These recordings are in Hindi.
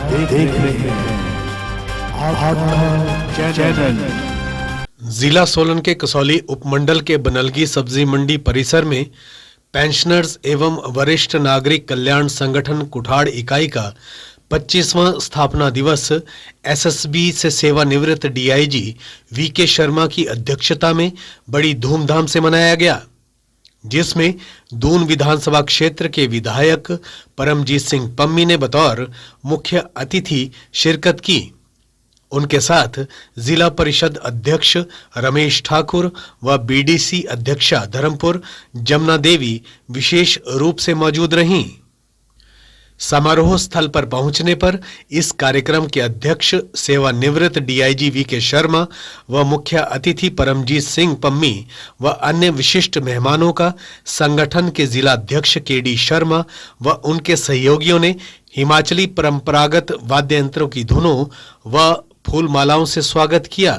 देख रहे हैं आभा चैनल। जिला सोलन के कसौली उपमंडल के बनलगी सब्जी मंडी परिसर में पेंशनर्स एवं वरिष्ठ नागरिक कल्याण संगठन कुठाड़ इकाई का 25वां स्थापना दिवस एसएसबी से सेवानिवृत्त डीआईजी वीके शर्मा की अध्यक्षता में बड़ी धूमधाम से मनाया गया, जिसमें दून विधानसभा क्षेत्र के विधायक परमजीत सिंह पम्मी ने बतौर मुख्य अतिथि शिरकत की। उनके साथ जिला परिषद अध्यक्ष रमेश ठाकुर व बीडीसी अध्यक्षा धर्मपुर जमुना देवी विशेष रूप से मौजूद रहीं। समारोह स्थल पर पहुंचने पर इस कार्यक्रम के अध्यक्ष सेवानिवृत्त डीआईजी वीके शर्मा व मुख्य अतिथि परमजीत सिंह पम्मी व अन्य विशिष्ट मेहमानों का संगठन के जिला अध्यक्ष केडी शर्मा व उनके सहयोगियों ने हिमाचली परंपरागत वाद्य यंत्रों की धुनों व फूल मालाओं से स्वागत किया।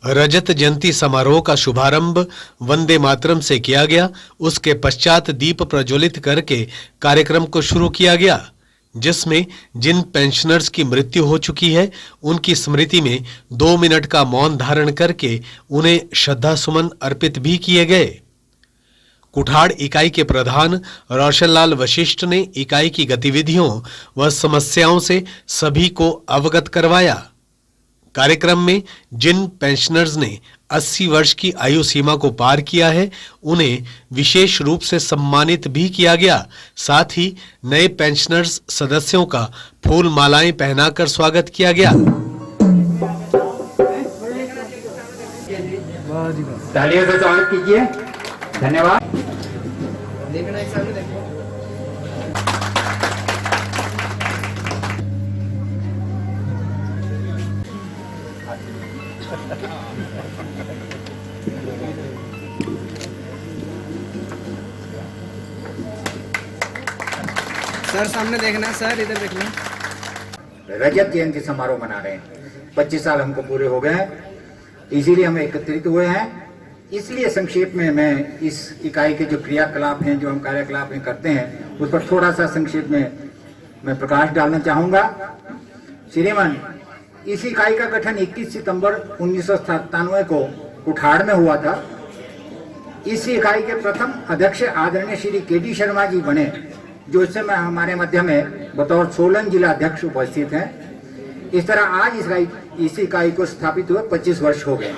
रजत जयंती समारोह का शुभारंभ वंदे मातरम से किया गया। उसके पश्चात दीप प्रज्वलित करके कार्यक्रम को शुरू किया गया, जिसमें जिन पेंशनर्स की मृत्यु हो चुकी है उनकी स्मृति में 2 मिनट का मौन धारण करके उन्हें श्रद्धा सुमन अर्पित भी किए गए। कुठाड़ इकाई के प्रधान रोशनलाल वशिष्ठ ने इकाई की गतिविधियों व समस्याओं से सभी को अवगत करवाया। कार्यक्रम में जिन पेंशनर्स ने 80 वर्ष की आयु सीमा को पार किया है उन्हें विशेष रूप से सम्मानित भी किया गया। साथ ही नए पेंशनर्स सदस्यों का फूल मालाएं पहनाकर स्वागत किया गया। तालियों से स्वागत कीजिए। धन्यवाद। सर सामने देखना, सर इधर देखना। रजत जयंती समारोह मना रहे हैं। 25 साल हमको पूरे हो गए हैं, इसीलिए हम एकत्रित हुए हैं। इसलिए संक्षेप में मैं इस इकाई के जो क्रियाकलाप हैं, जो हम कार्यकलाप में करते हैं, उस पर थोड़ा सा संक्षेप में मैं प्रकाश डालना चाहूंगा। श्रीमान, इस इकाई का गठन 21 सितंबर 1997 को कुठाड़ में हुआ था। इस इकाई के प्रथम अध्यक्ष आदरणीय श्री केडी शर्मा जी बने, जो इस समय हमारे मध्य में बतौर सोलन जिला अध्यक्ष उपस्थित हैं। इस तरह आज इस इकाई को स्थापित हुए 25 वर्ष हो गए।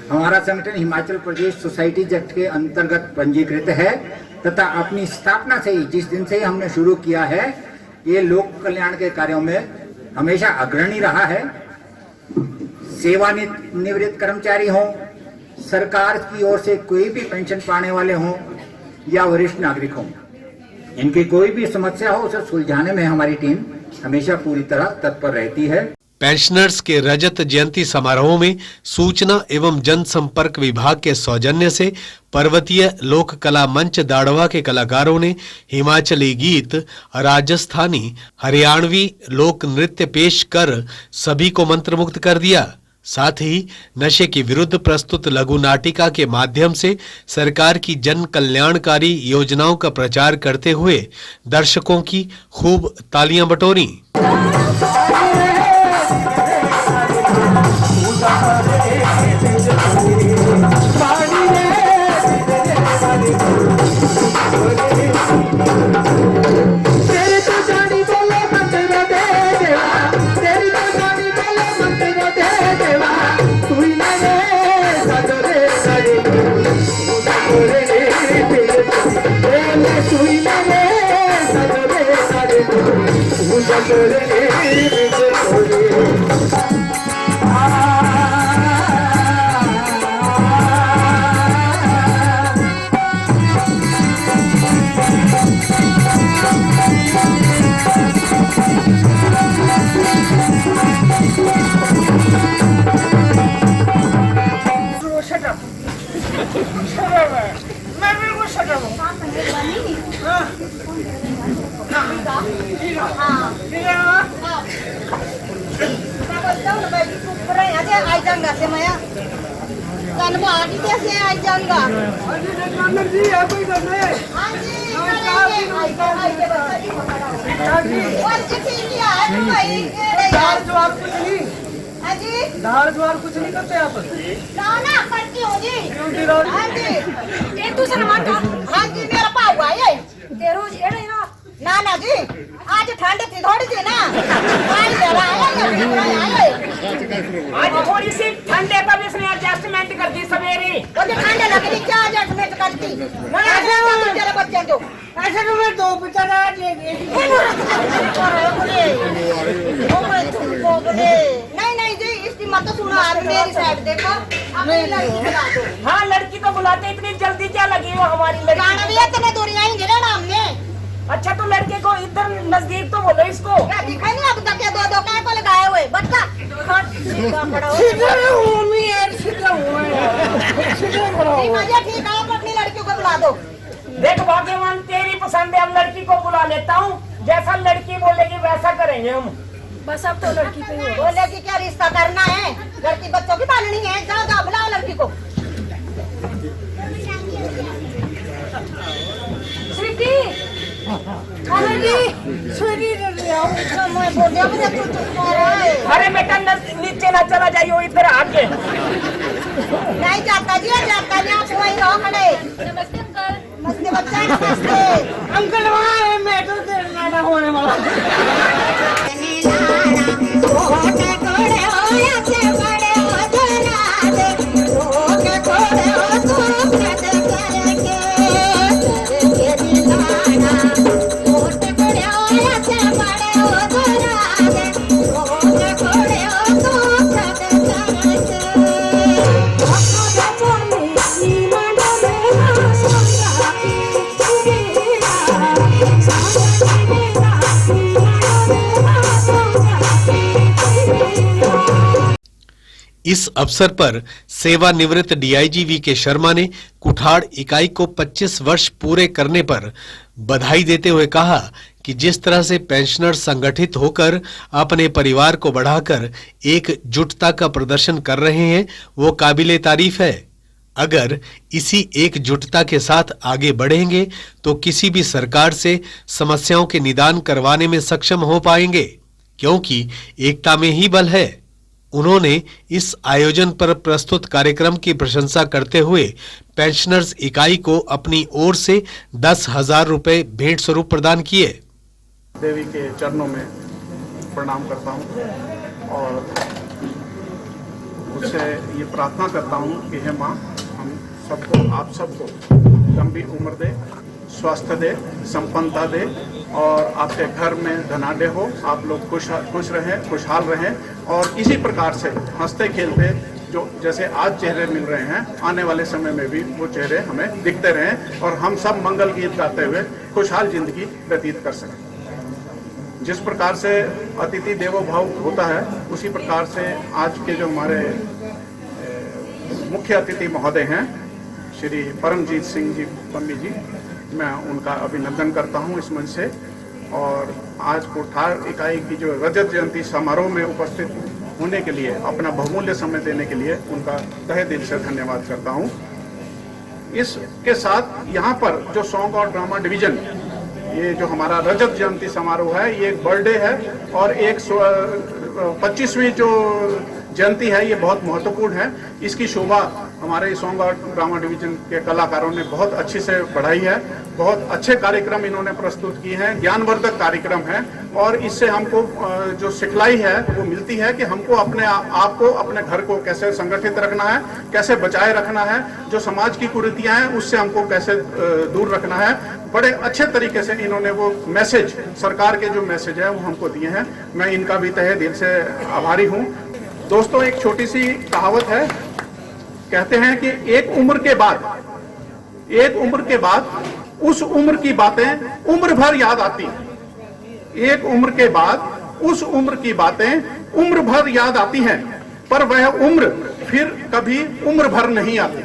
हमारा संगठन हिमाचल प्रदेश सोसाइटी एक्ट के अंतर्गत पंजीकृत है तथा अपनी स्थापना से ही, जिस दिन से ही हमने शुरू किया है, ये लोक कल्याण के कार्यों में हमेशा अग्रणी रहा है। सेवानिवृत्त कर्मचारी हों, सरकार की ओर से कोई भी पेंशन पाने वाले हों या वरिष्ठ नागरिक हों, इनकी कोई भी समस्या हो उसे सुलझाने में हमारी टीम हमेशा पूरी तरह तत्पर रहती है। पेंशनर्स के रजत जयंती समारोह में सूचना एवं जनसंपर्क विभाग के सौजन्य से पर्वतीय लोक कला मंच दाड़वा के कलाकारों ने हिमाचली गीत, राजस्थानी, हरियाणवी लोक नृत्य पेश कर सभी को मंत्रमुग्ध कर दिया। साथ ही नशे के विरुद्ध प्रस्तुत लघु नाटिका के माध्यम से सरकार की जन कल्याणकारी योजनाओं का प्रचार करते हुए दर्शकों की खूब तालियां बटोरी। तेरे तो जानी बोले मंत्र दे दाल ज्वार कुछ नहीं करते आप? ना करती हूँ जी। हाँ जी, एक दूसरे माता। हाँ जी, मेरा पाव है ये रोज ये ना ना जी, आज ठंड थी थोड़ी सी ना, आज थोड़ी सी ठंडे पर इसने एडजस्टमेंट कर दी सवेरे। वो जो ठंड लग रही क्या एडजस्टमेंट करती? तेरे बच्चे जो ऐसे तो मैं 2 बेचारा ले गए। नहीं नहीं जी, इसकी मत सुनो, आप मेरी साइड देखो। अपनी लड़की बुला दो। हाँ, लड़की तो बुलाते, इतनी जल्दी क्या लगी वो हमारी लड़की? गाना भी इतने दूरी आएंगे ना हमने। अच्छा, तो लड़के को इधर नजदीक तो बोलो इसको। दिखा नहीं अब तक, दो काय को लगाए हुए बच्चा ठीक है, आप अपनी लड़की को बुला दो। देख भाग्यवान, तेरी पसंद है, अब लड़की को बुला लेता हूँ। जैसा लड़की बोलेगी वैसा करेंगे हम। बस अब तो लड़की को बोले कि क्या रिश्ता करना है, लड़की बच्चों की पालनी है। जाओ जाओ, बुलाओ लड़की को। स्वीटी, अरे बेटा, नीचे ना चला जाइए, इधर आके। नहीं जाता जी, जाता नहीं, आप वहीं रहो खड़े। नमस्ते अंकल। नमस्ते बच्चा, नमस्ते अंकल। वहाँ मैं तो तेरा होने वाला। इस अवसर पर सेवानिवृत्त डीआईजी वी.के. शर्मा ने कुठाड़ इकाई को 25 वर्ष पूरे करने पर बधाई देते हुए कहा कि जिस तरह से पेंशनर संगठित होकर अपने परिवार को बढ़ाकर एकजुटता का प्रदर्शन कर रहे हैं, वो काबिले तारीफ है। अगर इसी एकजुटता के साथ आगे बढ़ेंगे तो किसी भी सरकार से समस्याओं के निदान करवाने में सक्षम हो पाएंगे, क्योंकि एकता में ही बल है। उन्होंने इस आयोजन पर प्रस्तुत कार्यक्रम की प्रशंसा करते हुए पेंशनर्स इकाई को अपनी ओर से 10,000 रुपए भेंट स्वरूप प्रदान किए। देवी के चरणों में प्रणाम करता हूँ और उससे ये प्रार्थना करता हूँ कि हे माँ, हम सबको, आप सबको लंबी उम्र दे, स्वास्थ्य दे, संपन्नता दे और आपके घर में धनाढ्य हो, आप लोग खुश रहें, खुशहाल रहें और इसी प्रकार से हंसते खेलते जो जैसे आज चेहरे मिल रहे हैं, आने वाले समय में भी वो चेहरे हमें दिखते रहें और हम सब मंगल गीत गाते हुए खुशहाल जिंदगी व्यतीत कर सकें। जिस प्रकार से अतिथि देवो भव होता है, उसी प्रकार से आज के जो हमारे मुख्य अतिथि महोदय हैं श्री परमजीत सिंह जी पम्मी जी, मैं उनका अभिनंदन करता हूं इस मंच से। और आज कुठाड़ इकाई की जो रजत जयंती समारोह में उपस्थित होने के लिए, अपना बहुमूल्य समय देने के लिए उनका तहे दिल से धन्यवाद करता हूं। इसके साथ यहाँ पर जो सॉन्ग और ड्रामा डिवीजन, ये जो हमारा रजत जयंती समारोह है, ये एक बर्थडे है और एक 25वीं जो जयंती है, ये बहुत महत्वपूर्ण है। इसकी शोभा हमारे सॉन्ग और ड्रामा डिवीजन के कलाकारों ने बहुत अच्छी से बढ़ाई है। बहुत अच्छे कार्यक्रम इन्होंने प्रस्तुत किए हैं, ज्ञानवर्धक कार्यक्रम है, और इससे हमको जो सिखलाई है वो मिलती है कि हमको अपने आप को, अपने घर को कैसे संगठित रखना है, कैसे बचाए रखना है, जो समाज की कुरीतियां हैं उससे हमको कैसे दूर रखना है। बड़े अच्छे तरीके से इन्होंने वो मैसेज, सरकार के जो मैसेज है वो हमको दिए हैं। मैं इनका भी तहे दिल से आभारी हूँ। दोस्तों, एक छोटी सी कहावत है, कहते हैं कि एक उम्र के बाद उस उम्र की बातें उम्र भर याद आती हैं। एक उम्र के बाद उस उम्र की बातें उम्र भर याद आती हैं, पर वह उम्र फिर कभी उम्र भर नहीं आती।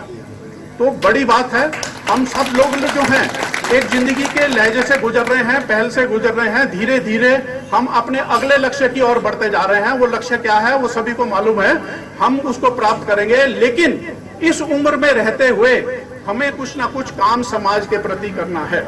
तो बड़ी बात है, हम सब लोग जो हैं एक जिंदगी के लहजे से गुजर रहे हैं, पहल से गुजर रहे हैं। धीरे धीरे हम अपने अगले लक्ष्य की ओर बढ़ते जा रहे हैं। वो लक्ष्य क्या है वो सभी को मालूम है, हम उसको प्राप्त करेंगे। लेकिन इस उम्र में रहते हुए हमें कुछ ना कुछ काम समाज के प्रति करना है।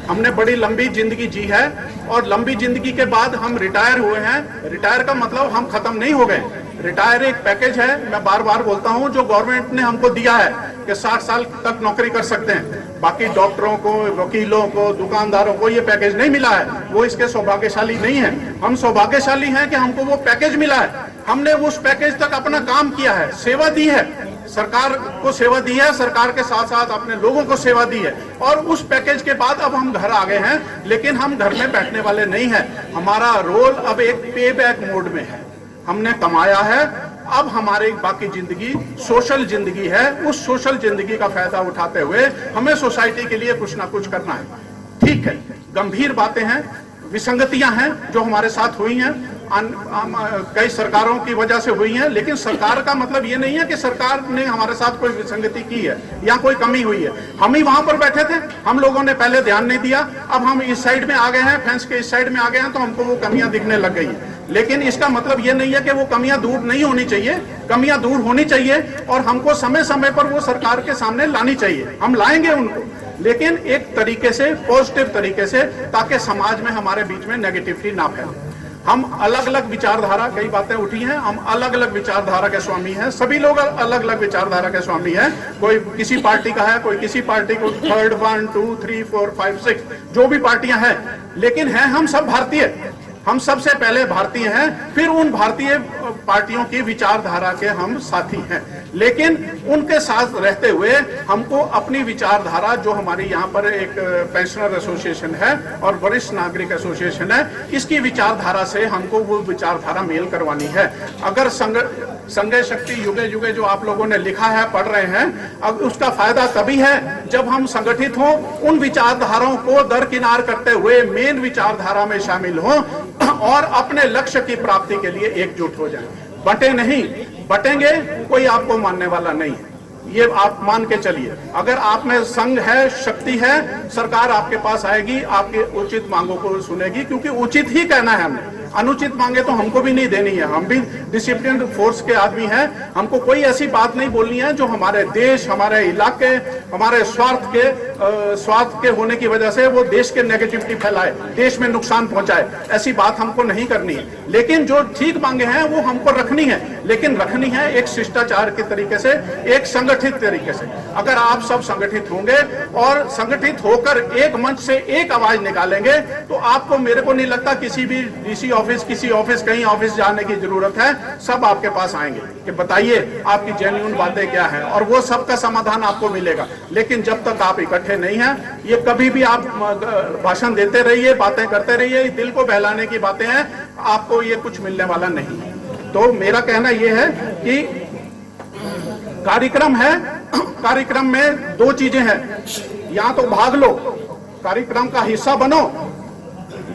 हमने बड़ी लंबी जिंदगी जी है, और लंबी जिंदगी के बाद हम रिटायर हुए हैं। रिटायर का मतलब हम खत्म नहीं हो गए। रिटायर एक पैकेज है, मैं बार बार बोलता हूं, जो गवर्नमेंट ने हमको दिया है कि 60 साल तक नौकरी कर सकते हैं। बाकी डॉक्टरों को, वकीलों को, दुकानदारों को ये पैकेज नहीं मिला है। वो इसके सौभाग्यशाली नहीं है। हम सौभाग्यशाली हैं कि हमको वो पैकेज मिला है। हमने उस पैकेज तक अपना काम किया है, सेवा दी है, सरकार को सेवा दी है, सरकार के साथ साथ अपने लोगों को सेवा दी है। और उस पैकेज के बाद अब हम घर आ गए हैं, लेकिन हम घर में बैठने वाले नहीं हैं। हमारा रोल अब एक पे बैक मोड में है। हमने कमाया है, अब हमारी बाकी जिंदगी सोशल जिंदगी है। उस सोशल जिंदगी का फायदा उठाते हुए हमें सोसाइटी के लिए कुछ ना कुछ करना है। ठीक है, गंभीर बातें हैं, विसंगतियां हैं जो हमारे साथ हुई हैं, कई सरकारों की वजह से हुई हैं। लेकिन सरकार का मतलब ये नहीं है कि सरकार ने हमारे साथ कोई विसंगति की है या कोई कमी हुई है। हम ही वहां पर बैठे थे, हम लोगों ने पहले ध्यान नहीं दिया। अब हम इस साइड में आ गए हैं, फेंस के इस साइड में आ गए हैं, तो हमको वो कमियां दिखने लग गई हैं। लेकिन इसका मतलब ये नहीं है कि वो कमियां दूर नहीं होनी चाहिए। कमियां दूर होनी चाहिए, और हमको समय समय पर वो सरकार के सामने लानी चाहिए। हम लाएंगे उनको, लेकिन एक तरीके से, पॉजिटिव तरीके से, ताकि समाज में हमारे बीच में नेगेटिविटी ना फैले। हम अलग अलग विचारधारा, कई बातें उठी हैं, हम अलग अलग विचारधारा के स्वामी हैं। सभी लोग अलग अलग विचारधारा के स्वामी हैं। कोई किसी पार्टी का है, कोई किसी पार्टी को, 3rd 1 2 3 4 5 6 जो भी पार्टियां हैं, लेकिन हैं हम सब भारतीय। हम सबसे पहले भारतीय हैं, फिर उन भारतीय पार्टियों की विचारधारा के हम साथी हैं। लेकिन उनके साथ रहते हुए हमको अपनी विचारधारा, जो हमारी यहाँ पर एक पेंशनर एसोसिएशन है और वरिष्ठ नागरिक एसोसिएशन है, इसकी विचारधारा से हमको वो विचारधारा मेल करवानी है। अगर संघ शक्ति युगे युगे जो आप लोगों ने लिखा है, पढ़ रहे हैं, अब उसका फायदा तभी है जब हम संगठित हों, उन विचारधाराओं को दरकिनार करते हुए मेन विचारधारा में शामिल हों और अपने लक्ष्य की प्राप्ति के लिए एकजुट हो जाएं। बटे नहीं, बटेंगे कोई आपको मानने वाला नहीं है, ये आप मान के चलिए। अगर आप में संघ है, शक्ति है, सरकार आपके पास आएगी, आपके उचित मांगों को सुनेगी, क्योंकि उचित ही कहना है हमने। अनुचित मांगे तो हमको भी नहीं देनी है। हम भी डिसिप्लिन फोर्स के आदमी हैं। हमको कोई ऐसी बात नहीं बोलनी है जो हमारे देश, हमारे इलाके, हमारे स्वार्थ के होने की वजह से वो देश के नेगेटिविटी फैलाए, देश में नुकसान पहुंचाए। ऐसी बात हमको नहीं करनी है। लेकिन जो ठीक मांगे हैं वो हमको रखनी है, लेकिन रखनी है एक शिष्टाचार के तरीके से, एक संगठित तरीके से। अगर आप सब संगठित होंगे और संगठित होकर एक मंच से एक आवाज निकालेंगे, तो आपको, मेरे को नहीं लगता किसी भी डीसी ऑफिस, किसी ऑफिस, कहीं ऑफिस जाने की जरूरत है। सब आपके पास आएंगे कि बताइए आपकी जेन्युइन बातें क्या हैं, और वो सब का समाधान आपको मिलेगा। लेकिन जब तक आप इकट्ठे नहीं हैं, ये कभी भी आप भाषण देते रहिए, बातें करते रहिए, दिल को बहलाने की बातें हैं, आपको ये कुछ मिलने वाला नहीं। तो मेरा कहना यह है कि कार्यक्रम है, कार्यक्रम में दो चीजें हैं, या तो भाग लो, कार्यक्रम का हिस्सा बनो,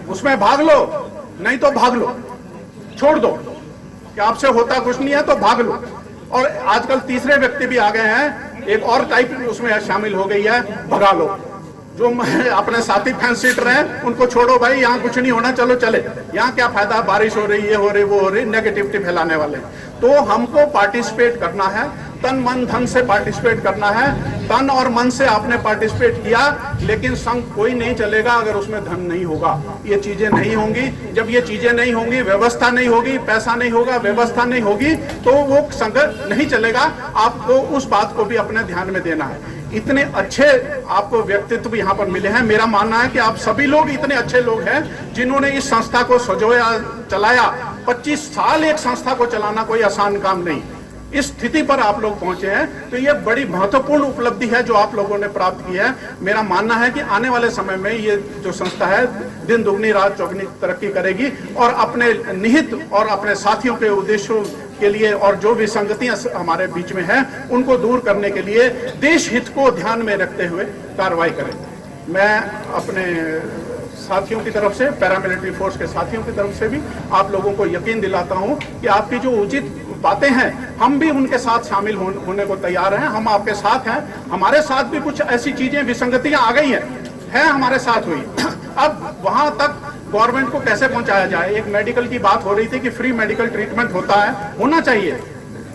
उसमें भाग लो, नहीं तो भाग लो, छोड़ दो कि आपसे होता कुछ नहीं है, तो भाग लो। और आजकल तीसरे व्यक्ति भी आ गए हैं, एक और टाइप उसमें शामिल हो गई है, भगा लो। जो अपने साथी फैंस सीटर हैं उनको छोड़ो भाई, यहाँ कुछ नहीं होना, चलो चले, यहाँ क्या फायदा, बारिश हो रही, ये हो रही, वो हो रही, नेगेटिविटी फैलाने वाले। तो हमको पार्टिसिपेट करना है, तन मन धन से पार्टिसिपेट करना है। तन और मन से आपने पार्टिसिपेट किया, लेकिन संघ कोई नहीं चलेगा अगर उसमें धन नहीं होगा। ये चीजें नहीं होंगी। जब ये चीजें नहीं होंगी, व्यवस्था नहीं होगी, पैसा नहीं होगा, व्यवस्था नहीं होगी, तो वो संघ नहीं चलेगा। आपको उस बात को भी अपने ध्यान में देना है। इतने अच्छे आपको व्यक्तित्व यहाँ पर मिले हैं। मेरा मानना है कि आप सभी लोग इतने अच्छे लोग हैं जिन्होंने इस संस्था को सजोया, चलाया। 25 साल एक संस्था को चलाना कोई आसान काम नहीं। इस स्थिति पर आप लोग पहुंचे हैं, तो ये बड़ी महत्वपूर्ण उपलब्धि है जो आप लोगों ने प्राप्त की है। मेरा मानना है कि आने वाले समय में ये जो संस्था है दिन दुगनी रात चौगनी तरक्की करेगी और अपने निहित और अपने साथियों के उद्देश्यों के लिए और जो भी संगतियां हमारे बीच में हैं उनको दूर करने के लिए देश हित को ध्यान में रखते हुए कार्रवाई करेंगे। मैं अपने साथियों की तरफ से, पैरामिलिट्री फोर्स के साथियों की तरफ से भी आप लोगों को यकीन दिलाता हूं कि आपकी जो उचित बातें हैं हम भी उनके साथ शामिल होने को तैयार हैं। हम आपके साथ हैं। हमारे साथ भी कुछ ऐसी चीजें, विसंगतियां आ गई हैं हमारे साथ हुई। अब वहां तक गवर्नमेंट को कैसे पहुंचाया जाए। एक मेडिकल की बात हो रही थी कि फ्री मेडिकल ट्रीटमेंट होता है, होना चाहिए।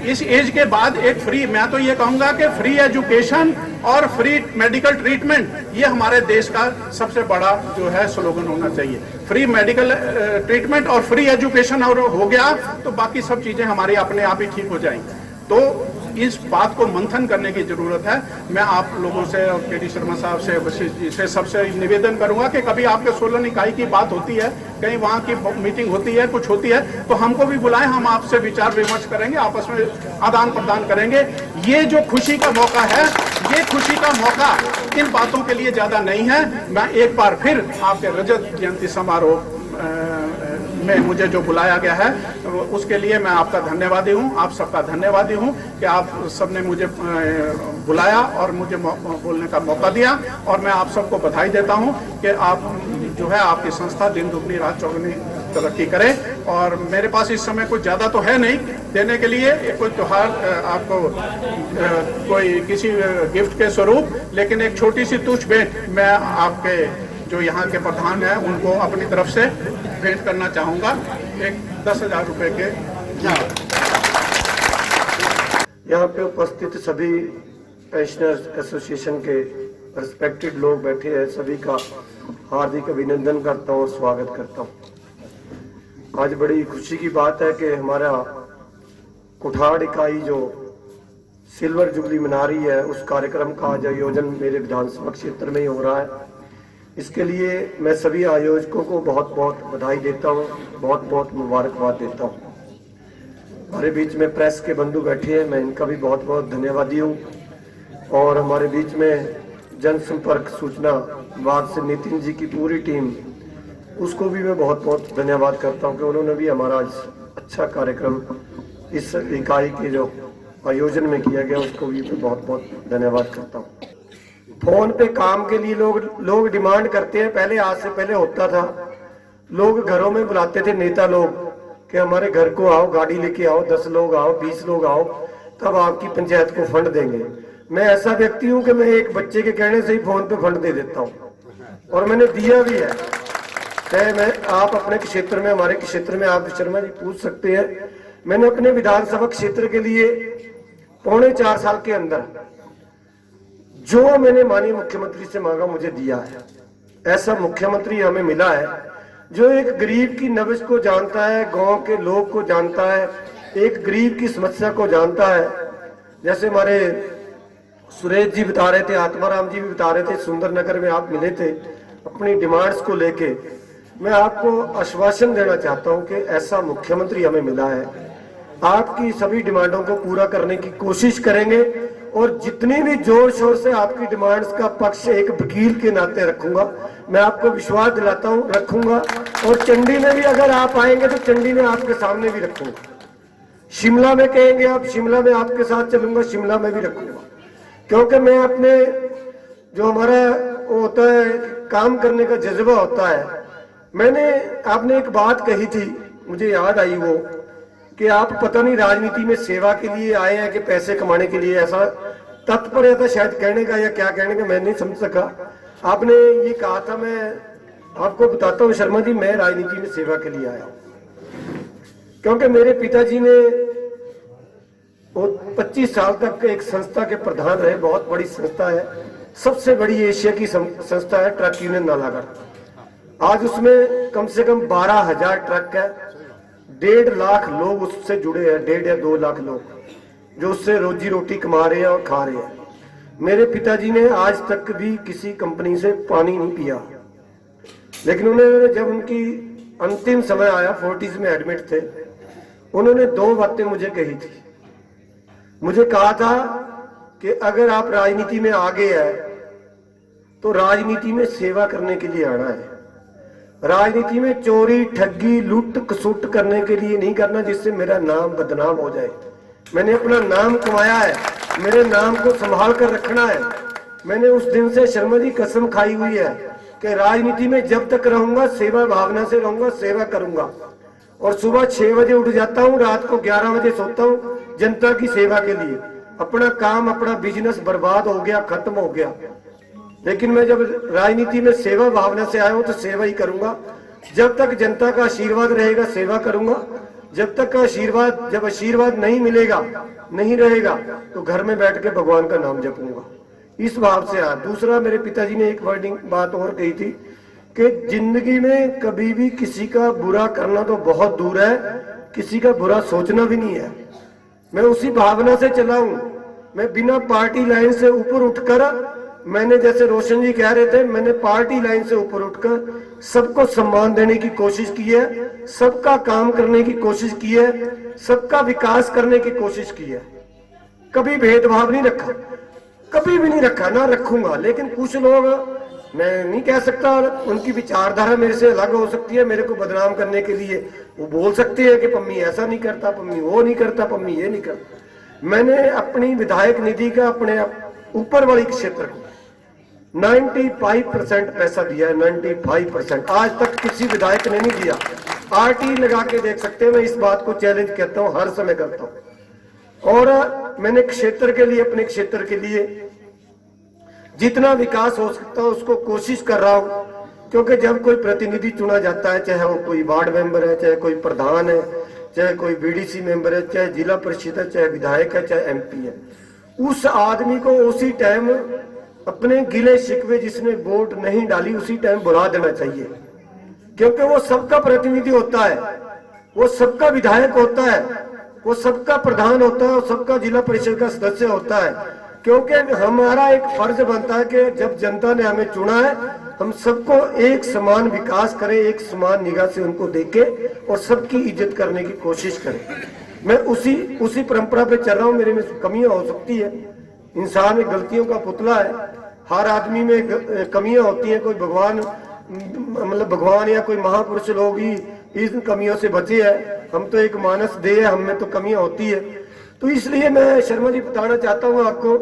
इस एज के बाद एक फ्री, मैं तो ये कहूंगा कि फ्री एजुकेशन और फ्री मेडिकल ट्रीटमेंट, ये हमारे देश का सबसे बड़ा जो है स्लोगन होना चाहिए। फ्री मेडिकल ट्रीटमेंट और फ्री एजुकेशन और हो गया तो बाकी सब चीजें हमारी अपने आप ही ठीक हो जाएंगी। तो इस बात को मंथन करने की जरूरत है। मैं आप लोगों से और के.डी. शर्मा साहब से, वशिष्ठ जी से, सबसे निवेदन करूंगा कि कभी आपके सोलन इकाई की बात होती है, कहीं वहां की मीटिंग होती है, कुछ होती है, तो हमको भी बुलाएं। हम आपसे विचार विमर्श करेंगे, आपस में आदान प्रदान करेंगे। ये जो खुशी का मौका है, ये खुशी का मौका इन बातों के लिए ज्यादा नहीं है। मैं एक बार फिर आपके रजत जयंती समारोह में मुझे जो बुलाया गया है उसके लिए मैं आपका धन्यवादी हूं, आप सबका धन्यवादी हूं कि आप सबने मुझे बुलाया और मुझे बोलने का मौका दिया। और मैं आप सबको बधाई देता हूं कि आप जो है आपकी संस्था दिन दुगनी रात चौगनी तरक्की करे। और मेरे पास इस समय कुछ ज्यादा तो है नहीं देने के लिए, कोई त्योहार आपको कोई किसी गिफ्ट के स्वरूप, लेकिन एक छोटी सी तुच्छ भेंट मैं आपके जो यहाँ के प्रधान हैं उनको अपनी तरफ से भेंट करना चाहूंगा। एक 10,000 रुपए के। यहाँ पे उपस्थित सभी पेंशनर्स एसोसिएशन के रिस्पेक्टेड लोग बैठे हैं, सभी का हार्दिक अभिनंदन करता हूँ और स्वागत करता हूँ। आज बड़ी खुशी की बात है कि हमारा कुठाड़ इकाई जो सिल्वर जुबली मना रही है, उस कार्यक्रम का आज आयोजन मेरे विधानसभा क्षेत्र में ही हो रहा है। इसके लिए मैं सभी आयोजकों को बहुत बहुत बधाई देता हूँ, बहुत बहुत मुबारकबाद देता हूँ। हमारे बीच में प्रेस के बंधु बैठे हैं, मैं इनका भी बहुत बहुत धन्यवादी हूँ। और हमारे बीच में जनसंपर्क सूचना विभाग से नितिन जी की पूरी टीम, उसको भी मैं बहुत बहुत धन्यवाद करता हूँ कि उन्होंने भी हमारा अच्छा कार्यक्रम इस इकाई के जो आयोजन में किया गया उसको भी मैं बहुत बहुत धन्यवाद करता हूँ। फोन पे काम के लिए लोग डिमांड करते हैं। पहले, आज से पहले होता था, लोग घरों में बुलाते थे नेता लोग कि हमारे घर को आओ, गाड़ी लेके आओ, 10 लोग आओ, 20 लोग आओ, तब आपकी पंचायत को फंड देंगे। मैं ऐसा व्यक्ति हूं कि मैं एक बच्चे के कहने से ही फोन पे फंड दे देता हूं और मैंने दिया भी है। मैं आप अपने क्षेत्र में, हमारे क्षेत्र में, आप शर्मा जी पूछ सकते हैं, मैंने अपने विधानसभा क्षेत्र के लिए 3.25 साल के अंदर जो मैंने माननीय मुख्यमंत्री से मांगा मुझे दिया है। ऐसा मुख्यमंत्री हमें मिला है जो एक गरीब की नब्ज को जानता है, गांव के लोग को जानता है, एक गरीब की समस्या को जानता है। जैसे हमारे सुरेश जी बता रहे थे, आत्माराम जी भी बता रहे थे, सुंदरनगर में आप मिले थे अपनी डिमांड्स को लेके। मैं आपको आश्वासन देना चाहता हूं कि ऐसा मुख्यमंत्री हमें मिला है। आपकी सभी डिमांडों को पूरा करने की कोशिश करेंगे और जितनी भी जोर शोर से आपकी डिमांड्स का पक्ष एक वकील के नाते रखूंगा। मैं आपको विश्वास दिलाता हूं, रखूंगा। और चंडी में भी अगर आप आएंगे तो चंडी में आपके सामने भी रखूंगा। शिमला में कहेंगे आप, शिमला में आपके साथ चलूंगा, शिमला में भी रखूंगा। क्योंकि मैं अपने जो हमारा होता है काम करने का जज्बा होता है, आपने एक बात कही थी, मुझे याद आई वो, कि आप पता नहीं राजनीति में सेवा के लिए आए हैं कि पैसे कमाने के लिए, ऐसा तत्पर था शायद कहने का या क्या कहने का, मैं नहीं समझ सका। आपने ये कहा था, मैं आपको बताता हूँ शर्मा जी, मैं राजनीति में सेवा के लिए आया हूँ क्योंकि मेरे पिताजी ने वो 25 साल तक एक संस्था के प्रधान रहे। बहुत बड़ी संस्था है, सबसे बड़ी एशिया की संस्था है ट्रक यूनियन नालागढ़। आज उसमें कम से कम 12,000 ट्रक है, 1.5 लाख लोग उससे जुड़े हैं, 1.5 या 2 लाख लोग जो उससे रोजी रोटी कमा रहे हैं और खा रहे हैं। मेरे पिताजी ने आज तक भी किसी कंपनी से पानी नहीं पिया, लेकिन उन्होंने जब उनकी अंतिम समय आया, 40s में एडमिट थे, उन्होंने 2 बातें मुझे कही थी। मुझे कहा था कि अगर आप राजनीति में आगे है तो राजनीति में सेवा करने के लिए आना है, राजनीति में चोरी ठगी लूट खसुट करने के लिए नहीं करना जिससे मेरा नाम बदनाम हो जाए। मैंने अपना नाम कमाया है, मेरे नाम को संभाल कर रखना है। मैंने उस दिन से शर्मा जी कसम खाई हुई है कि राजनीति में जब तक रहूंगा सेवा भावना से रहूंगा, सेवा करूंगा। और सुबह 6 बजे उठ जाता हूँ, रात को 11 बजे सोता हूँ, जनता की सेवा के लिए। अपना काम अपना बिजनेस बर्बाद हो गया, खत्म हो गया, लेकिन मैं जब राजनीति में सेवा भावना से आया हूं तो सेवा ही करूंगा। जब तक जनता का आशीर्वाद रहेगा सेवा करूंगा, जब तक जब आशीर्वाद नहीं मिलेगा नहीं रहेगा तो घर में बैठ के भगवान का नाम जपूंगा। इस भाव से आया। दूसरा, मेरे पिताजी ने एक बात और कही थी कि जिंदगी में कभी भी किसी का बुरा करना तो बहुत दूर है, किसी का बुरा सोचना भी नहीं है। मैं उसी भावना से चला हूं। मैं बिना पार्टी लाइन से ऊपर उठकर, मैंने जैसे रोशन जी कह रहे थे, मैंने पार्टी लाइन से ऊपर उठकर सबको सम्मान देने की कोशिश की है, सबका काम करने की कोशिश की है, सबका विकास करने की कोशिश की है। कभी भेदभाव नहीं रखा, कभी भी नहीं रखा, ना रखूंगा। लेकिन कुछ लोग, मैं नहीं कह सकता, उनकी विचारधारा मेरे से अलग हो सकती है, मेरे को बदनाम करने के लिए वो बोल सकते हैं कि पम्मी ऐसा नहीं करता, पम्मी वो नहीं करता, पम्मी ये नहीं करता। मैंने अपनी विधायक निधि का अपने ऊपर वाली क्षेत्र को 95% पैसा दिया है, 95%। आज तक किसी विधायक ने नहीं दिया। आरटी लगा के देख सकते हैं। मैं इस बात को चैलेंज कहता हूं, हर समय करता हूं। और मैंने क्षेत्र के लिए, अपने क्षेत्र के लिए जितना विकास हो सकता है उसको कोशिश कर रहा हूं, क्योंकि जब कोई प्रतिनिधि चुना जाता है, चाहे वो कोई वार्ड मेंबर है, चाहे कोई प्रधान है, चाहे कोई बीडीसी मेंबर है, चाहे जिला परिषद है, चाहे विधायक है, चाहे एमपी है, उस आदमी को उसी टाइम अपने गिले शिकवे, जिसने वोट नहीं डाली, उसी टाइम बुला देना चाहिए, क्योंकि वो सबका प्रतिनिधि होता है, वो सबका विधायक होता है, वो सबका प्रधान होता है, वो सबका जिला परिषद का सदस्य होता है। क्योंकि हमारा एक फर्ज बनता है कि जब जनता ने हमें चुना है, हम सबको एक समान विकास करें, एक समान निगाह से उनको देखें और सबकी इज्जत करने की कोशिश करें। मैं उसी परंपरा पे चल रहा हूँ। मेरे में कमियां हो सकती है, इंसान एक गलतियों का पुतला है, हर आदमी में कमियां होती हैं। कोई भगवान, मतलब भगवान या कोई महापुरुष लोग ही इन कमियों से बचे हैं, हम तो एक मानस देह है, हम में तो कमियां होती है। तो इसलिए मैं शर्मा जी बताना चाहता हूं आपको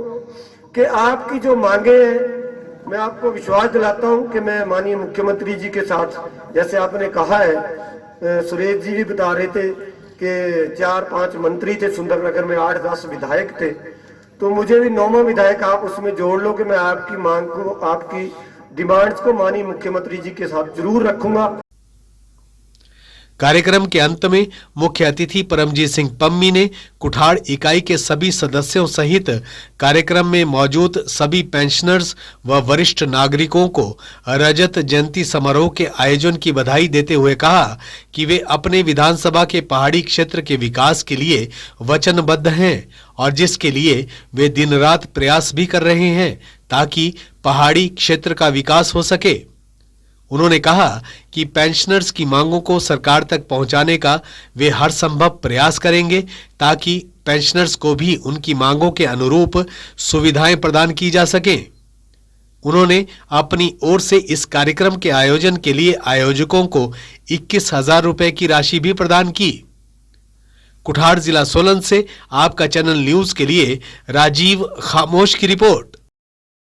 कि आपकी जो मांगे हैं, मैं आपको विश्वास दिलाता हूं कि मैं माननीय मुख्यमंत्री जी के साथ, जैसे आपने कहा है, सुरेश जी भी बता रहे थे कि 4-5 मंत्री थे सुंदरनगर में, 8-10 विधायक थे, तो मुझे भी 9वां विधायक आप उसमें जोड़ लो कि मैं आपकी मांग को, आपकी डिमांड्स को माननीय मुख्यमंत्री जी के साथ जरूर रखूंगा। कार्यक्रम के अंत में मुख्य अतिथि परमजीत सिंह पम्मी ने कुठाड़ इकाई के सभी सदस्यों सहित कार्यक्रम में मौजूद सभी पेंशनर्स व वरिष्ठ नागरिकों को रजत जयंती समारोह के आयोजन की बधाई देते हुए कहा कि वे अपने विधानसभा के पहाड़ी क्षेत्र के विकास के लिए वचनबद्ध हैं और जिसके लिए वे दिन रात प्रयास भी कर रहे हैं ताकि पहाड़ी क्षेत्र का विकास हो सके। उन्होंने कहा कि पेंशनर्स की मांगों को सरकार तक पहुंचाने का वे हर संभव प्रयास करेंगे ताकि पेंशनर्स को भी उनकी मांगों के अनुरूप सुविधाएं प्रदान की जा सकें। उन्होंने अपनी ओर से इस कार्यक्रम के आयोजन के लिए आयोजकों को 21,000 रुपए की राशि भी प्रदान की। कुठाड़ जिला सोलन से आपका चैनल न्यूज के लिए राजीव खामोश की रिपोर्ट।